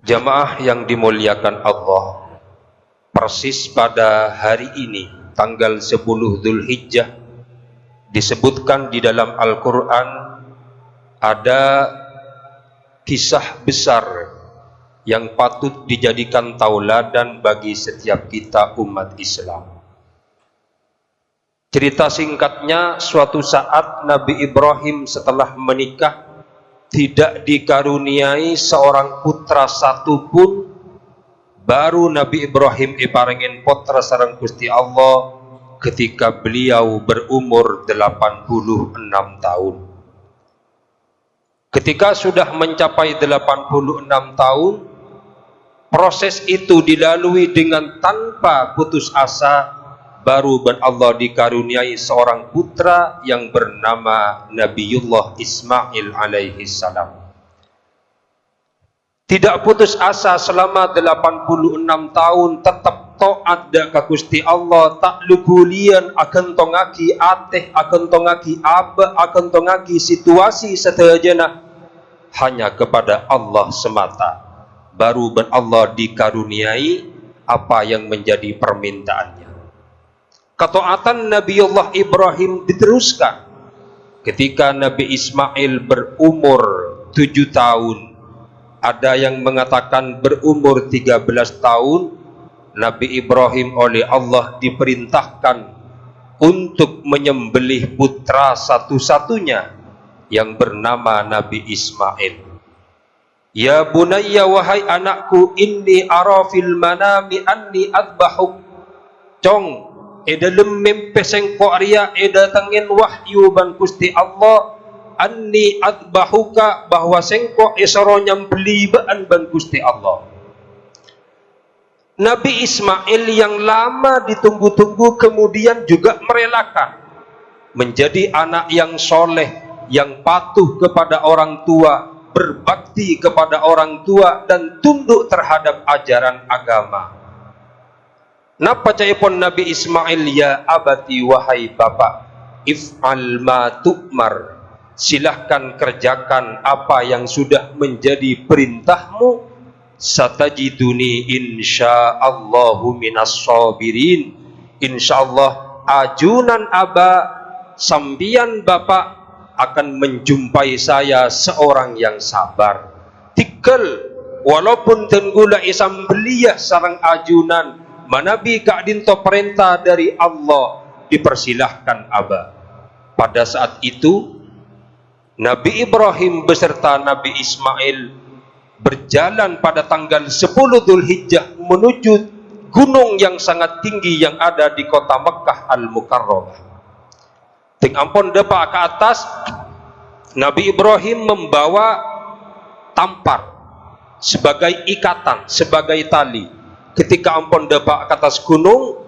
Jamaah yang dimuliakan Allah, persis pada hari ini, tanggal 10 Dzulhijjah, disebutkan di dalam Al-Quran ada kisah besar yang patut dijadikan tauladan bagi setiap kita umat Islam. Cerita singkatnya, suatu saat Nabi Ibrahim setelah menikah tidak dikaruniai seorang putra satupun, baru Nabi Ibrahim iparengin putra sareng Gusti Allah ketika beliau berumur 86 tahun. Ketika sudah mencapai 86 tahun, proses itu dilalui dengan tanpa putus asa, baru Allah dikaruniai seorang putra yang bernama Nabiullah Ismail alaihi salam. Tidak putus asa selama 86 tahun, tetap taat ka Gusti Allah, tak lugulian akan tongaki ateh, akan tongaki aba, akan tongaki situasi setajana, hanya kepada Allah semata. Baru Allah dikaruniai apa yang menjadi permintaannya. Ketaatan Nabiullah Ibrahim diteruskan ketika Nabi Ismail berumur 7 tahun. Ada yang mengatakan berumur 13 tahun, Nabi Ibrahim oleh Allah diperintahkan untuk menyembelih putra satu-satunya yang bernama Nabi Ismail. Ya bunayya, wahai anakku, inni ara fil manami anni adbahuk. Cong eda lemmem pesengko arya eda tangin wahyu ban Gusti Allah anni adbahuka, bahwa sengko esoro nyambeli ban Gusti Allah. Nabi Ismail yang lama ditunggu-tunggu kemudian juga merelakan menjadi anak yang soleh, yang patuh kepada orang tua, berbakti kepada orang tua, dan tunduk terhadap ajaran agama. Napa caipun Nabi Ismail, ya abati, wahai bapak, if'al ma tu'mar, silahkan kerjakan apa yang sudah menjadi perintahmu, satajiduni insyaallahu minas sabirin, insyaallah ajunan aba, sambian bapak akan menjumpai saya seorang yang sabar. Tikel walaupun tenggula isam beliyah sarang ajunan, manabi kak dinto perintah dari Allah, dipersilahkan aba. Pada saat itu Nabi Ibrahim beserta Nabi Ismail berjalan pada tanggal 10 Dzulhijjah menuju gunung yang sangat tinggi yang ada di kota Mekkah Al-Mukarramah. Ting ampun depa ke atas, Nabi Ibrahim membawa tampar sebagai ikatan, sebagai tali. Ketika ampun depa ke atas gunung,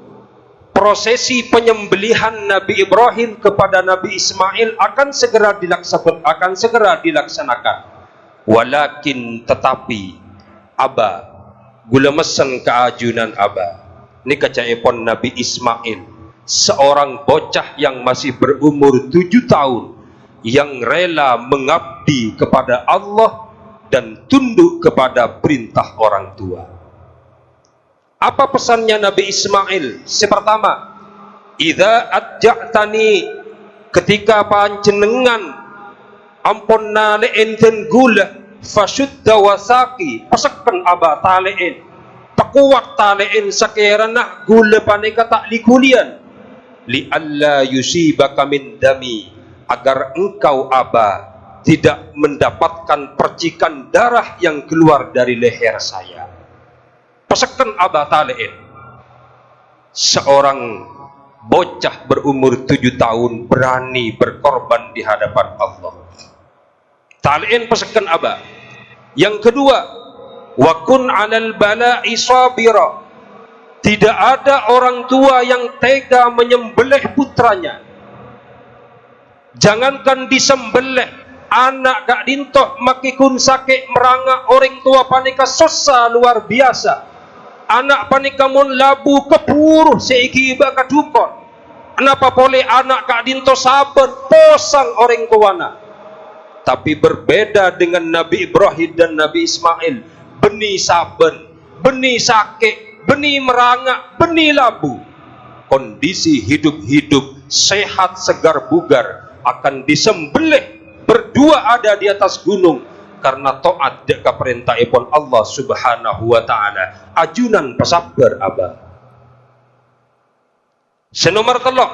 prosesi penyembelihan Nabi Ibrahim kepada Nabi Ismail akan segera dilaksanakan. Walakin tetapi aba gula mesen keajunan aba. Ini kacaipun Nabi Ismail, seorang bocah yang masih berumur 7 tahun, yang rela mengabdi kepada Allah dan tunduk kepada perintah orang tua. Apa pesannya Nabi Ismail? Pertama, idza adja'tani, ketika panjenengan ampun nalein ten gula, fasyudda wasaki, pasakkan aba talein, takuat talein sakirana gula paneka tak likulian, li alla yusibaka min dami, agar engkau aba tidak mendapatkan percikan darah yang keluar dari leher saya. Pasakan aba talein. Seorang bocah berumur 7 tahun berani berkorban di hadapan Allah. Talein pasakan aba. Yang kedua, wa kun 'alal bala'i sabira. Tidak ada orang tua yang tega menyembelih putranya. Jangankan disembelih, anak gak dintoh makikun sakit merangak orang tua panika susah luar biasa. Anak panika mun labu kepuruh seiki iba kadukon. Kenapa boleh anak gak dintoh sabar posang orang tuana. Tapi berbeda dengan Nabi Ibrahim dan Nabi Ismail, beni saben, beni sakit, beni merangak, beni labu. Kondisi hidup-hidup sehat segar bugar akan disembelih berdua ada di atas gunung karena taat ke perintahipun Allah Subhanahu wa taala. Ajunan pesabar abah. Senomor telok,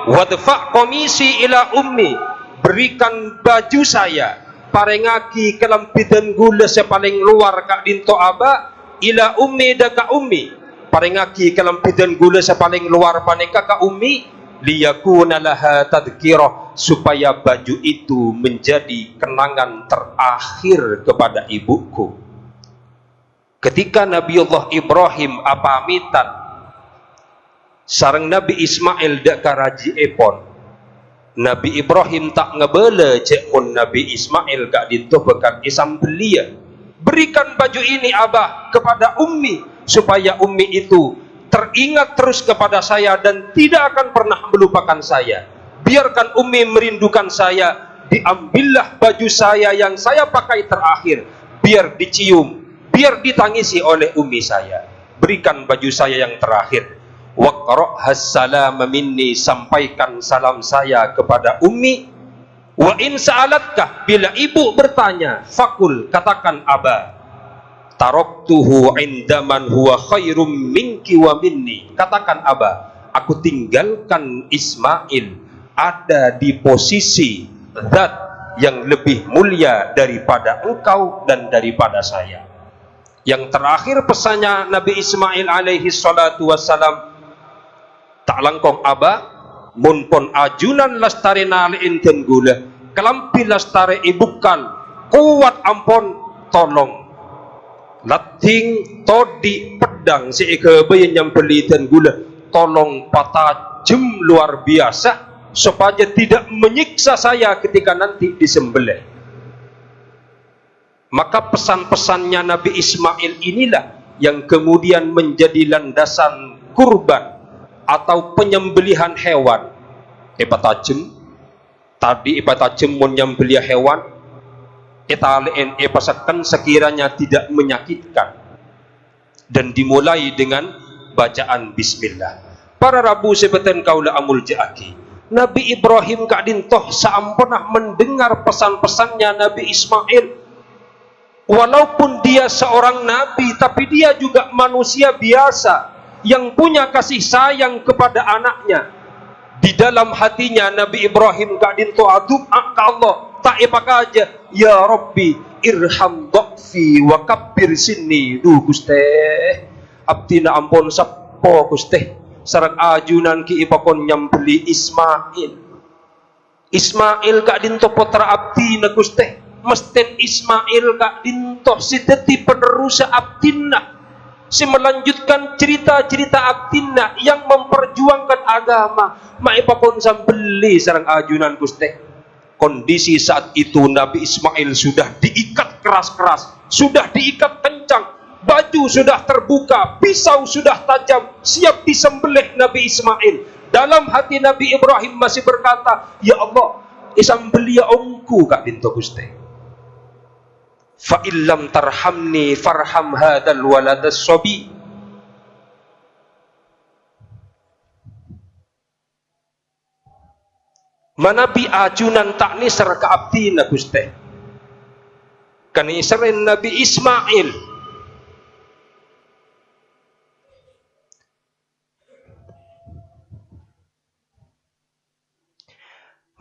wadfa komisi ila ummi, berikan baju saya parengaki kelampidan gula sepaling luar kak dinto aba ila ummi daka ummi, parengaki kelampidan gula sepaling luar paneka ka ummi, liyakuna laha tadhkirah, supaya baju itu menjadi kenangan terakhir kepada ibuku. Ketika Nabiullah Ibrahim apamitan sareng Nabi Ismail dak karaji epon, Nabi Ibrahim tak ngebele cek mun Nabi Ismail gak dintuh bekan isam belia. Berikan baju ini abah kepada ummi supaya ummi itu teringat terus kepada saya dan tidak akan pernah melupakan saya. Biarkan ummi merindukan saya. Diambillah baju saya yang saya pakai terakhir, biar dicium, biar ditangisi oleh ummi saya. Berikan baju saya yang terakhir. Waqra'has salam minni, sampaikan salam saya kepada ummi. Wa in sa'alatkah, bila ibu bertanya, fakul, katakan aba, taraktuhu indaman huwa khairum minki wa minni. Katakan aba, aku tinggalkan Ismail ada di posisi zat yang lebih mulia daripada engkau dan daripada saya. Yang terakhir pesannya Nabi Ismail alaihi salatu wassalam, tak langkong aba mun pon ajunan lastare nali enten gula kelampi lastare ibukan kuat ampon tolong lating todi pedang si kebayan yang peliten gula tolong patah jem luar biasa supaya tidak menyiksa saya ketika nanti disembelih. Maka pesan-pesannya Nabi Ismail inilah yang kemudian menjadi landasan kurban atau penyembelihan hewan. Ipatajem tadi ipatajem mun nyembelih hewan italen pasakan sekiranya tidak menyakitkan dan dimulai dengan bacaan bismillah. Para rabu sebeten kaula amul jaaki, Nabi Ibrahim kak dintoh saampernah mendengar pesan-pesannya Nabi Ismail. Walaupun dia seorang nabi, tapi dia juga manusia biasa yang punya kasih sayang kepada anaknya. Di dalam hatinya Nabi Ibrahim kak dinto adub ke Allah, tak epak aja, ya Rabbi irham dhaqfi wa kabbir sinni. Duh Guste, abdina ampun sapo Guste, sareng ajunan ki ipakon nyambeli Ismail. Ismail kak dinto putra abdina Guste, mesten Ismail kak dinto si dadi penerus abdina, si melanjutkan cerita-cerita abdina yang memperjuangkan agama. Maipapun sambeli sarang ajunan Guste. Kondisi saat itu Nabi Ismail sudah diikat keras-keras, sudah diikat kencang, baju sudah terbuka, pisau sudah tajam, siap disembelih Nabi Ismail. Dalam hati Nabi Ibrahim masih berkata, ya Allah, isambeli ya ongku kak dinto Guste. Fa illam tarhamni farham hadal waladas sobi. Manabi ajunan takni serka abdina Guste. Kani seren Nabi Ismail.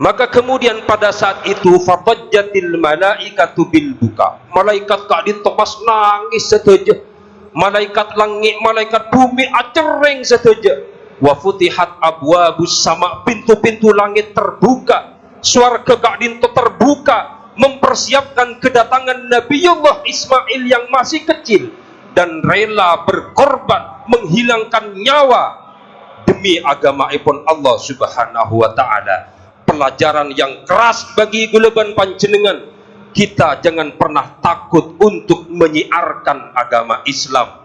Maka kemudian pada saat itu fadajjatil malaikatu bil buka. Malaikat kak ditopas nangis setuju. Malaikat langit, malaikat bumi acereng setuju. Wa futihat abwabus sama, pintu-pintu langit terbuka. Swarga kak dinto terbuka mempersiapkan kedatangan Nabiullah Ismail yang masih kecil dan rela berkorban menghilangkan nyawa demi agama ipun Allah Subhanahu wa taala. Pelajaran yang keras bagi guleban panjenengan, kita jangan pernah takut untuk menyiarkan agama Islam.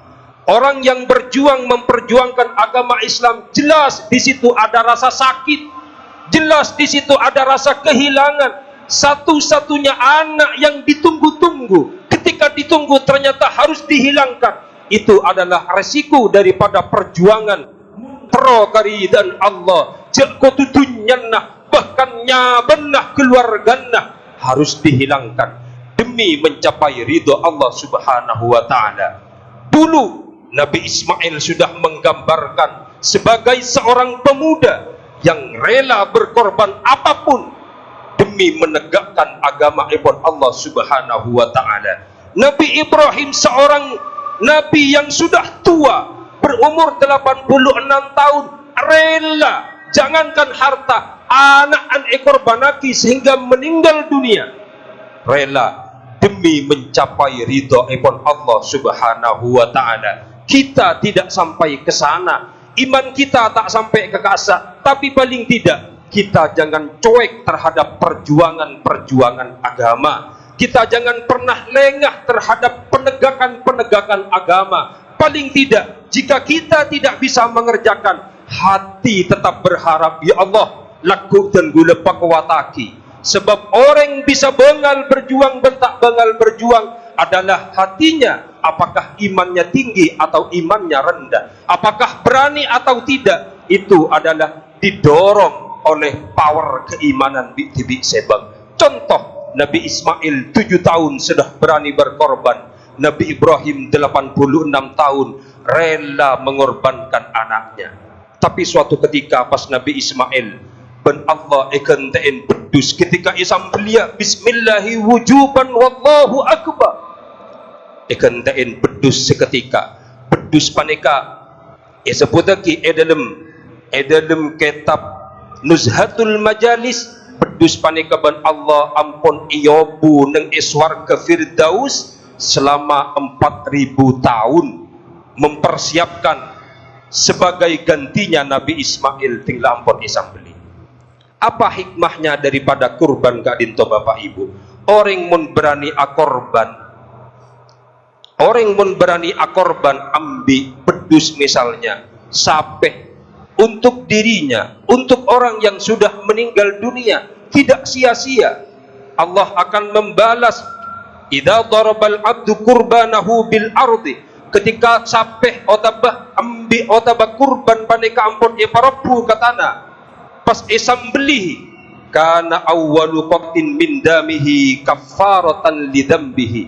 Orang yang berjuang memperjuangkan agama Islam, jelas di situ ada rasa sakit, jelas di situ ada rasa kehilangan. Satu-satunya anak yang ditunggu-tunggu ketika ketika ditunggu ternyata harus dihilangkan. Itu adalah resiko daripada perjuangan pro karidan Allah. Jek kotutunyannah bahkan nyabenah keluargannah harus dihilangkan demi mencapai ridho Allah Subhanahu wa taala. Dulu Nabi Ismail sudah menggambarkan sebagai seorang pemuda yang rela berkorban apapun demi menegakkan agama Allah Subhanahu wa taala. Nabi Ibrahim seorang nabi yang sudah tua, berumur 86 tahun, rela jangankan harta, anak ekor banaki sehingga meninggal dunia, rela demi mencapai ridho Allah Subhanahu wa taala. Kita tidak sampai ke sana, iman kita tak sampai ke kasa, tapi paling tidak kita jangan cuek terhadap perjuangan-perjuangan agama. Kita jangan pernah lengah terhadap penegakan-penegakan agama. Paling tidak, jika kita tidak bisa mengerjakan, hati tetap berharap, ya Allah, laku dan gula pakwataki. Sebab orang bisa bengal berjuang, bentak bengal berjuang adalah hatinya. Apakah imannya tinggi atau imannya rendah? Apakah berani atau tidak? Itu adalah didorong oleh power keimanan bi sebab. Contoh, Nabi Ismail 7 tahun sudah berani berkorban. Nabi Ibrahim 86 tahun rela mengorbankan anaknya. Tapi suatu ketika pas Nabi Ismail ben Allah ikan ta'in bedus ketika isam belia bismillahi wujuban wallahu akbar. Ikan ta'in bedus seketika. Bedus panika sebut lagi dalam kitab Nuzhatul Majalis. Bedus panika ban Allah ampun iyobu neng iswarga Firdaus selama 4000 tahun mempersiapkan sebagai gantinya Nabi Ismail tinggal ampun isam beli. Apa hikmahnya daripada kurban kadinto Bapak Ibu? Orang mun berani akorban, orang mun berani akorban ambil bedus misalnya sapeh untuk dirinya, untuk orang yang sudah meninggal dunia, tidak sia-sia. Allah akan membalas idza darabal abdu qurbanahu bil ardi, ketika sapeh otabah ambi otabah kurban paneka ampun iparabu katana pas isambelihi kana awwalu qatin min damihi kafaratan lidambihi,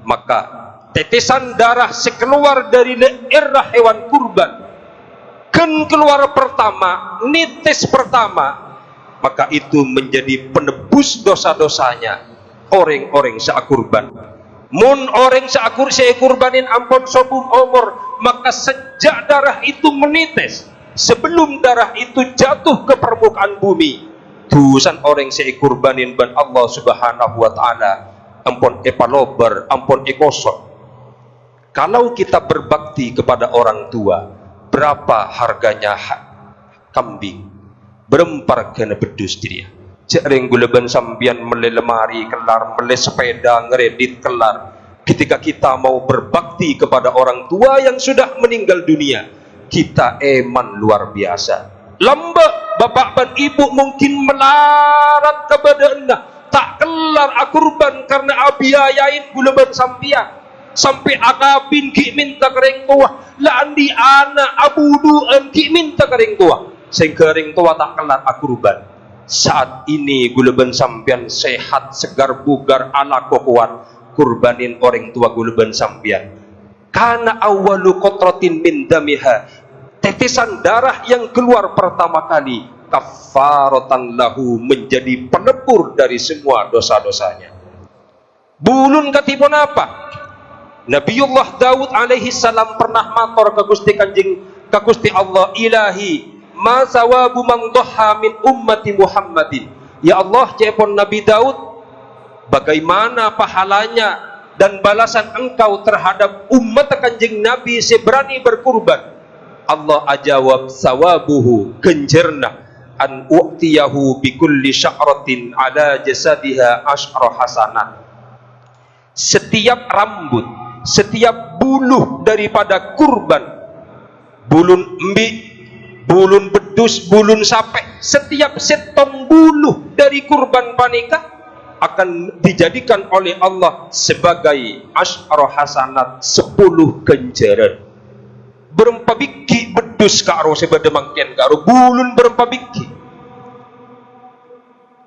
maka tetesan darah sekeluar dari leherah hewan kurban keluar pertama, nitis pertama, maka itu menjadi penebus dosa-dosanya orang-orang seakurban. Mun orang seakurbanin ampun sobum umur, maka sejak darah itu menitis, sebelum darah itu jatuh ke permukaan bumi, dosan orang seakurbanin ban Allah Subhanahu wa taala ampun epalober, ampun ekosot. Kalau kita berbakti kepada orang tua, berapa harganya kambing? Berempar kena bedus dia. Cereng guleban sambian mele lemari kelar, mele sepeda ngeredit kelar. Ketika kita mau berbakti kepada orang tua yang sudah meninggal dunia, kita eman luar biasa. Lamba bapak dan ibu mungkin melarat kepada anda, tak kelar akurban karena abiayain guleban sambian. Sampai akabin ki minta kering tua, la andi anak abudu ki minta kering tua, sehingga kering tua tak kelar akurban. Saat ini guleban sampian sehat segar bugar ala kuat, kurbanin orang tua guleban sampian. Karena awalu kotrotin min damiha, tetesan darah yang keluar pertama kali kafaratan lahu, menjadi penebur dari semua dosa-dosanya. Bulun katipun apa? Nabiullah Daud alaihi salam pernah matur ke Gusti Kanjeng ke Gusti Allah, ilahi ma sawabu man dhaha min ummati Muhammadin. Ya Allah, cepon Nabi Daud, bagaimana pahalanya dan balasan engkau terhadap umat Kanjeng Nabi seberani berkurban? Allah ajawab, sawabuhu genjerna an u'tiyahu bi kulli sya'ratin ala jasadiha asyra hasanah. Setiap rambut, setiap buluh daripada kurban, bulun embi, bulun bedus, bulun sape, setiap setong buluh dari kurban panika, akan dijadikan oleh Allah sebagai asyara hasanat 10 ganjaran. Berempa biki bedus karo sebada mangken karo bulun berempa biki.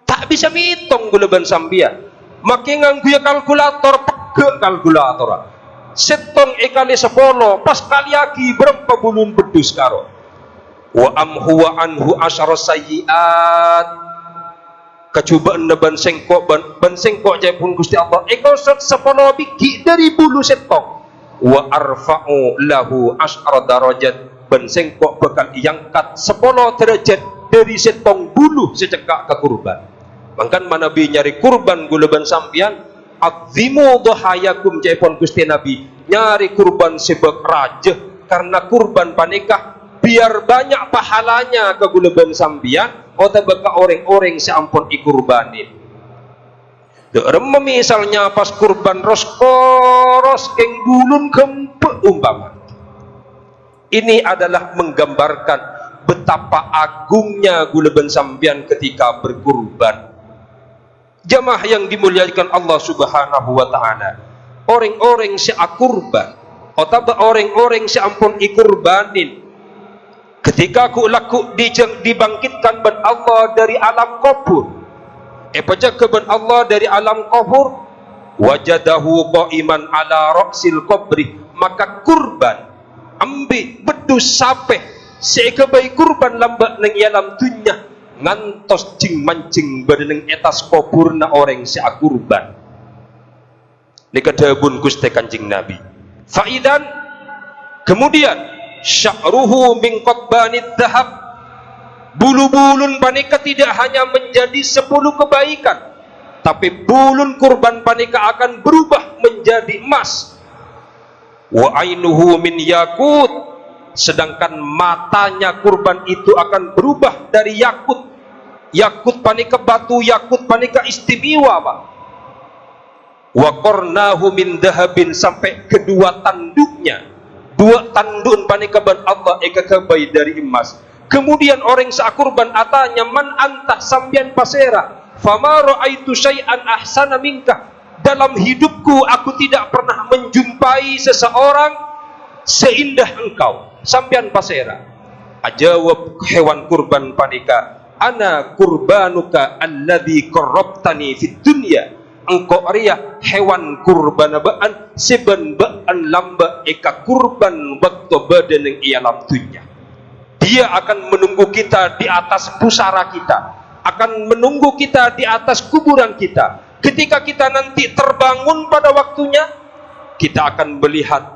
Tak bisa mitong gulaban sambian. Makin nganggu ya kalkulator, pege kalkulator. Setong ekali 10 pas kali lagi berempa bulun bedus karo. Wa amhu wa anhu asyara sayyiat. Kecubaan na bansengkok jaya pun Gusti Allah. Eko 10 biki dari bulu setong. Wa arfa'u lahu asyara darajat. Bansengkok bakal iangkat 10 derajat dari setong bulu secekak ke kurban. Mangkan Nabi nyari kurban gulaban sampian, azimu dhahayakum jaipon Gusti Nabi, nyari kurban sebab raja karena kurban panikah biar banyak pahalanya ke gulaban sampian atau baka orang-orang seampun ikurbanin. Derem misalnya pas kurban roskoros keng bulun kempe umpama. Ini adalah menggambarkan betapa agungnya gulaban sampian ketika berkurban. Jamaah yang dimuliakan Allah Subhanahu wa taala. Orang-orang seakurban atau orang-orang seampun ikurbanin. Ketika ku laku dibangkitkan ben Allah dari alam kubur. Pecah ke ben Allah dari alam kubur, wajadahu qaiman ala ra'sil kubri, maka kurban ambil bedus sapeh sekebai kurban lambak nang alam dunya. Ngantos cing mancing badaneng etas kuburna orang seakurban. Nikadabun Gusti Kanjeng Nabi. Faidan kemudian sya'ruhu min qatbanid dhahab. Bulu-bulun panika tidak hanya menjadi 10 kebaikan, tapi bulun kurban panika akan berubah menjadi emas. Wa ainuhu min yakut. Sedangkan matanya kurban itu akan berubah dari yakut. Yakut panika batu, yakut panika istimewa, Pak. Wa qarnahu min dahabin, sampai kedua tanduknya, dua tandun panika ban Allah ekakabai dari emas. Kemudian orang seakurban atanya, man antah sambian pasera, fama ra'aitu syai'an ahsana minka. Dalam hidupku aku tidak pernah menjumpai seseorang seindah engkau, sambian pasera. Ajawab hewan kurban panika, ana kurbanuka alladhi qarrabtani fid dunya. Engkau ria hewan kurban baan seben baan lamba eka kurban waktu badan yang ialam dunya. Dia akan menunggu kita di atas pusara kita, akan menunggu kita di atas kuburan kita. Ketika kita nanti terbangun pada waktunya, kita akan melihat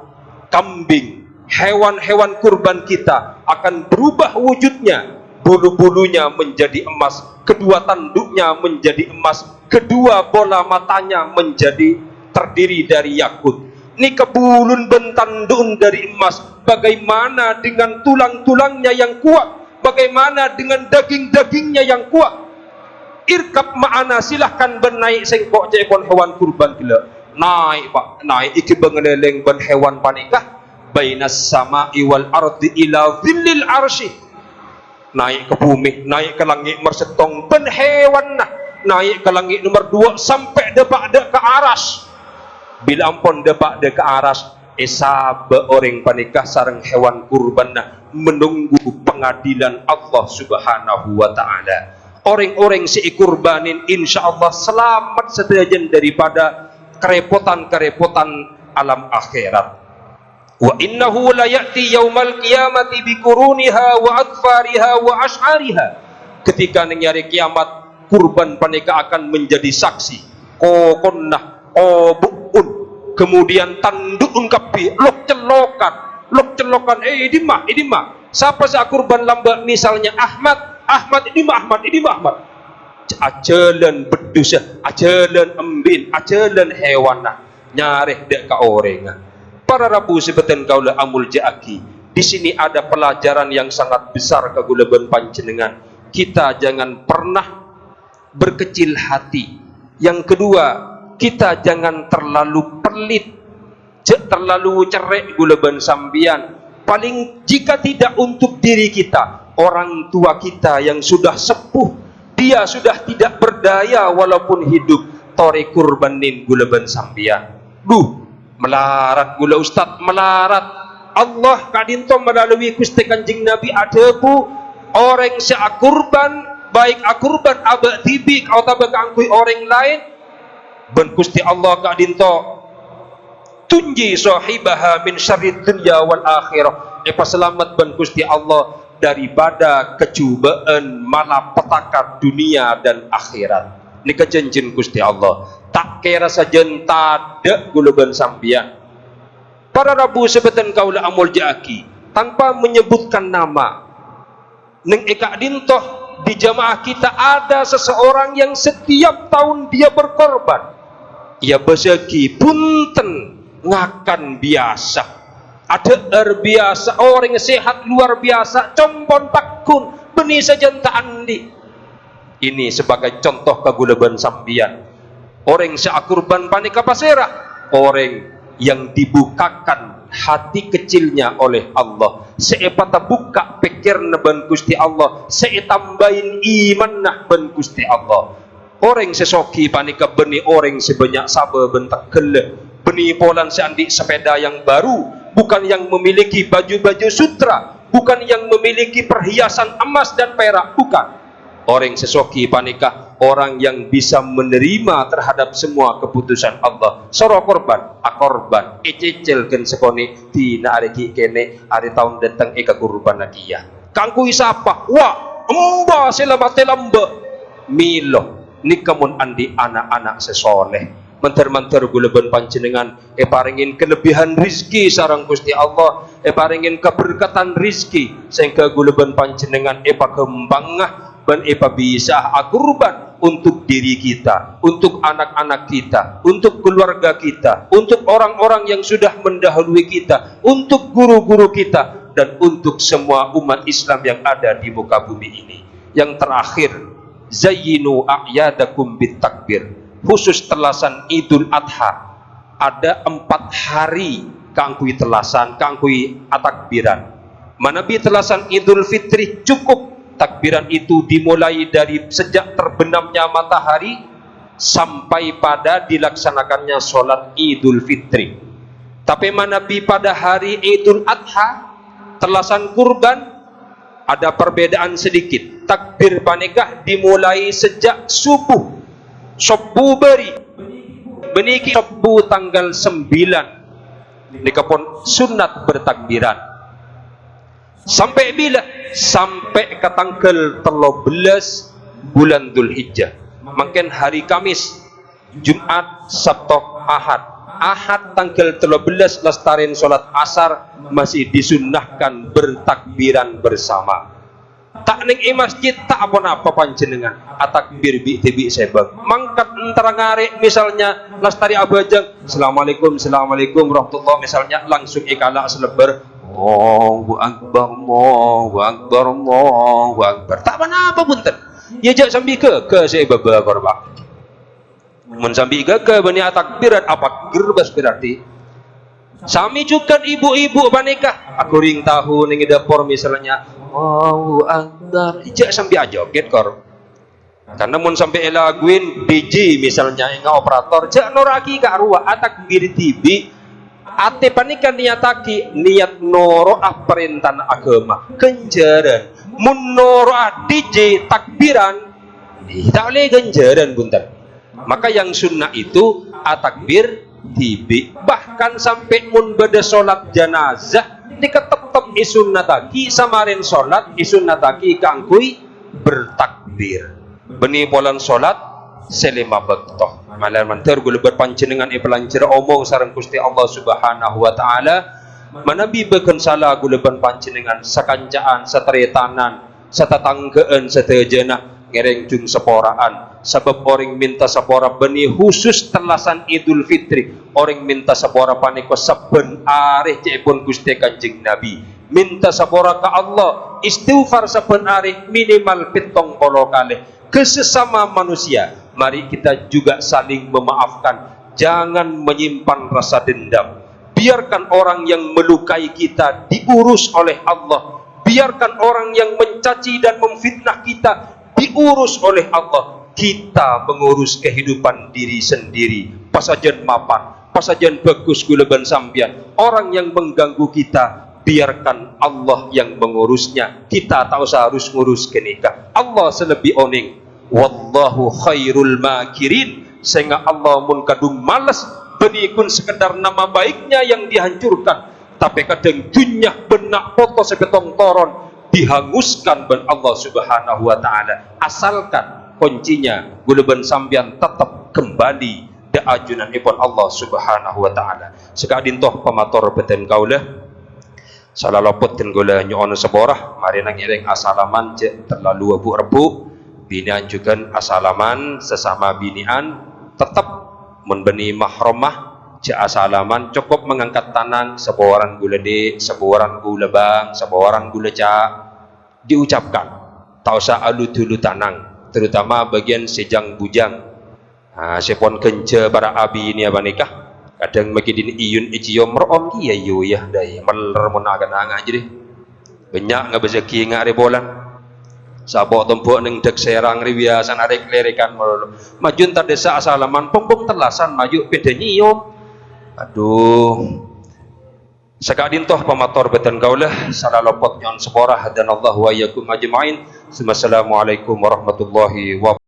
kambing, hewan-hewan kurban kita akan berubah wujudnya. Bulu-bulunya menjadi emas, kedua tanduknya menjadi emas, kedua bola matanya menjadi terdiri dari yakut. Ini kebulun bentandun dari emas. Bagaimana dengan tulang-tulangnya yang kuat? Bagaimana dengan daging-dagingnya yang kuat? Irkab ma'ana, silahkan bernaik sengkok jepon hewan kurban gila. Naik Pak, naik iki bengeleleng ben hewan panikah. Bainas sama'i wal ardi ila dhillil arsy. Naik ke bumi, naik ke langit mersetong ben hewan nah. Naik ke langit nomor 2 sampai depak ke aras. Bila ampun depak ke aras, esaba orang panikah sareng hewan kurban nah menunggu pengadilan Allah Subhanahu wa taala. Orang-orang si kurbanin insyaallah selamat sedajan daripada kerepotan-kerepotan alam akhirat. Wa innahu la ya'ti yaumal qiyamati bi quruniha wa adfariha wa ash'ariha. Ketika nang hari kiamat, kurban panika akan menjadi saksi. Kokonnah obuun, kemudian tandukun kapi, lok celokan, ini mah. Siapa sa kurban lamba misalnya Ahmad, ini mah Ahmad. Ajalan bedus, ajalan embin, ajalan hewan nah. Nyareh dek ka orang. Para Rabu sebetan kaulah amul ja'aki. Di sini ada pelajaran yang sangat besar kagulaban panjenengan. Kita jangan pernah berkecil hati. Yang kedua, kita jangan terlalu pelit, terlalu cerek gulaban sambian. Paling jika tidak untuk diri kita, orang tua kita yang sudah sepuh, dia sudah tidak berdaya walaupun hidup. tori kurbanin gula ben sambian. Duh, melarat gula Ustaz, melarat. Allah kadinto melalui Gusti Kanjeng Nabi ada bu orang seakurban, baik akurban abak tibik atau kangkui orang lain, ben Gusti Allah kadinto tunji sahibaha min syarrid dunya wal akhirah. Epa selamat ben Gusti Allah daripada kecubaan malapetaka dunia dan akhirat. Ini kejanjin Gusti Allah. Tak kira sajen tadek guluban sambian. Para rabu sebetan kaula amul jaki tanpa menyebutkan nama. Neng eka dintoh di jamaah kita ada seseorang yang setiap tahun dia berkorban. Ia bersegi punten ngakan biasa. Ada biasa, orang sehat luar biasa, compon pakun, benih saja tak andi. Ini sebagai contoh kegulaban sambian. Orang seakurban panika pasirah, orang yang dibukakan hati kecilnya oleh Allah. Seepata buka pikir ben Gusti Allah, seetambahin iman nah ben Gusti Allah. Orang sesoki panika benih orang sebanyak sabar bentak gele, benih polan seandik sepeda yang baru. Bukan yang memiliki baju-baju sutra, bukan yang memiliki perhiasan emas dan perak, bukan. Orang sesoki panika, orang yang bisa menerima terhadap semua keputusan Allah. Soro korban, akorban, ececel gen sekoni, tina areki kene, hari tahun datang eka kurban lagi ya. Kangkui sapa, wah, emba selamate lamba, milo, nikamun andi anak-anak sesoleh. Menter-menter gulaban panjenengan paringin kelebihan rizki sarang Gusti Allah, paringin keberkatan rizki sehingga gulaban panjenengan kembangah dan bisa akurban untuk diri kita, untuk anak-anak kita, untuk keluarga kita, untuk orang-orang yang sudah mendahului kita, untuk guru-guru kita, dan untuk semua umat Islam yang ada di muka bumi ini. Yang terakhir, zayyinu a'yadakum bitakbir. Khusus telasan Idul Adha ada 4 hari kangkui telasan, kangkui atakbiran. Manabi telasan Idul Fitri cukup takbiran itu dimulai dari sejak terbenamnya matahari sampai pada dilaksanakannya sholat Idul Fitri. Tapi manabi pada hari Idul Adha telasan kurban ada perbedaan sedikit. Takbir panikah dimulai sejak subuh. Sobu beri beniki sobu tanggal 9 nikapun sunat bertakbiran sampai bila? Sampai ke tanggal 13 bulan Dzulhijjah. Makin hari Kamis, Jumat, Sabtu, Ahad tanggal 13 lestarin sholat asar masih disunnahkan bertakbiran bersama. Tak ning masjid tak apa-apa panjenengan atakbir bi tibi sebab mangkat antara ngarek misalnya lestari abajang assalamualaikum warahmatullahi misalnya langsung ikalak selebar Allahu akbar tak apa punten ya jak sambil ke saya baba korba mun sambil ke bani atakbirat apa gerbas berarti sami juga ibu-ibu panikah aku ring tahu ning dapur misalnya Allahu Akbar, ijak sampai ajoget kor. Karena mun sampai laguin DJ misalnya yang operator, jak noraki ka arwah atakbir tibi, ate panikan niataki niat noroah perintah agama, kenjaran. Mun noroah DJ takbiran, tak boleh kenjaran bunten. Maka yang sunnah itu atakbir tibi, bahkan sampai mun beda solat janazah diketep isunnataki samarin solat isunnataki kangkui bertakbir benih polan solat selima bektoh malam manter gula berpanjenengan pelancar omong sareng Gusti Allah Subhanahu wa taala manabi beken salah gula berpanjenengan sakancaan sateretanan satatanggaan satejenah ngereng jung seporaan sebab orang minta sepora benih khusus telasan Idul Fitri orang minta sepora paniko saben areh cepun Gusti Kanjeng Nabi minta sepora ke Allah istighfar saben areh minimal 70 kali ke sesama manusia. Mari kita juga saling memaafkan, jangan menyimpan rasa dendam. Biarkan orang yang melukai kita diurus oleh Allah, biarkan orang yang mencaci dan memfitnah kita diurus oleh Allah. kita mengurus kehidupan diri sendiri. Pasajen mapan, pasajen bagus gula ban sambian. Orang yang mengganggu kita, biarkan Allah yang mengurusnya. Kita tak usah harus ngurus kenika. Allah selebih oning. Wallahu khairul makirin. Sehingga Allah mun kadung malas benikun sekedar nama baiknya yang dihancurkan. Tapi kadang dunya benak foto sepetong toron dihanguskan ben Allah Subhanahu wa taala. Asalkan kuncinya gula ben sambian tetap kembali da ajunanipun Allah Subhanahu wa taala. Sekadin toh pamator beten kaula salah lopotkeun gula nyoon seborah mari nang ireng asalaman je terlalu abu-abu binian juga asalaman sesama binian tetap mun beni mahromah je asalaman cukup mengangkat tangan seborang gula de seborang gula bang seborang gula ca diucapkan tak usah alu-tulu tanang terutama bagian sejang bujang. Sepon kenca para abi ini apa nikah kadang makidin iyun iciom merom iya yo ya dai meler menagan aja deh banyak nggak bezeki nggak rebolan sabo tempuk neng dek serang ribiasan arek lerikan majun tak desa asalaman pompong telasan maju beda nyiom aduh sekadin toh pamator beten kaulah salah lopot nyon seborah dan Allah wa yakum ajmain. Assalamualaikum warahmatullahi wabarakatuh.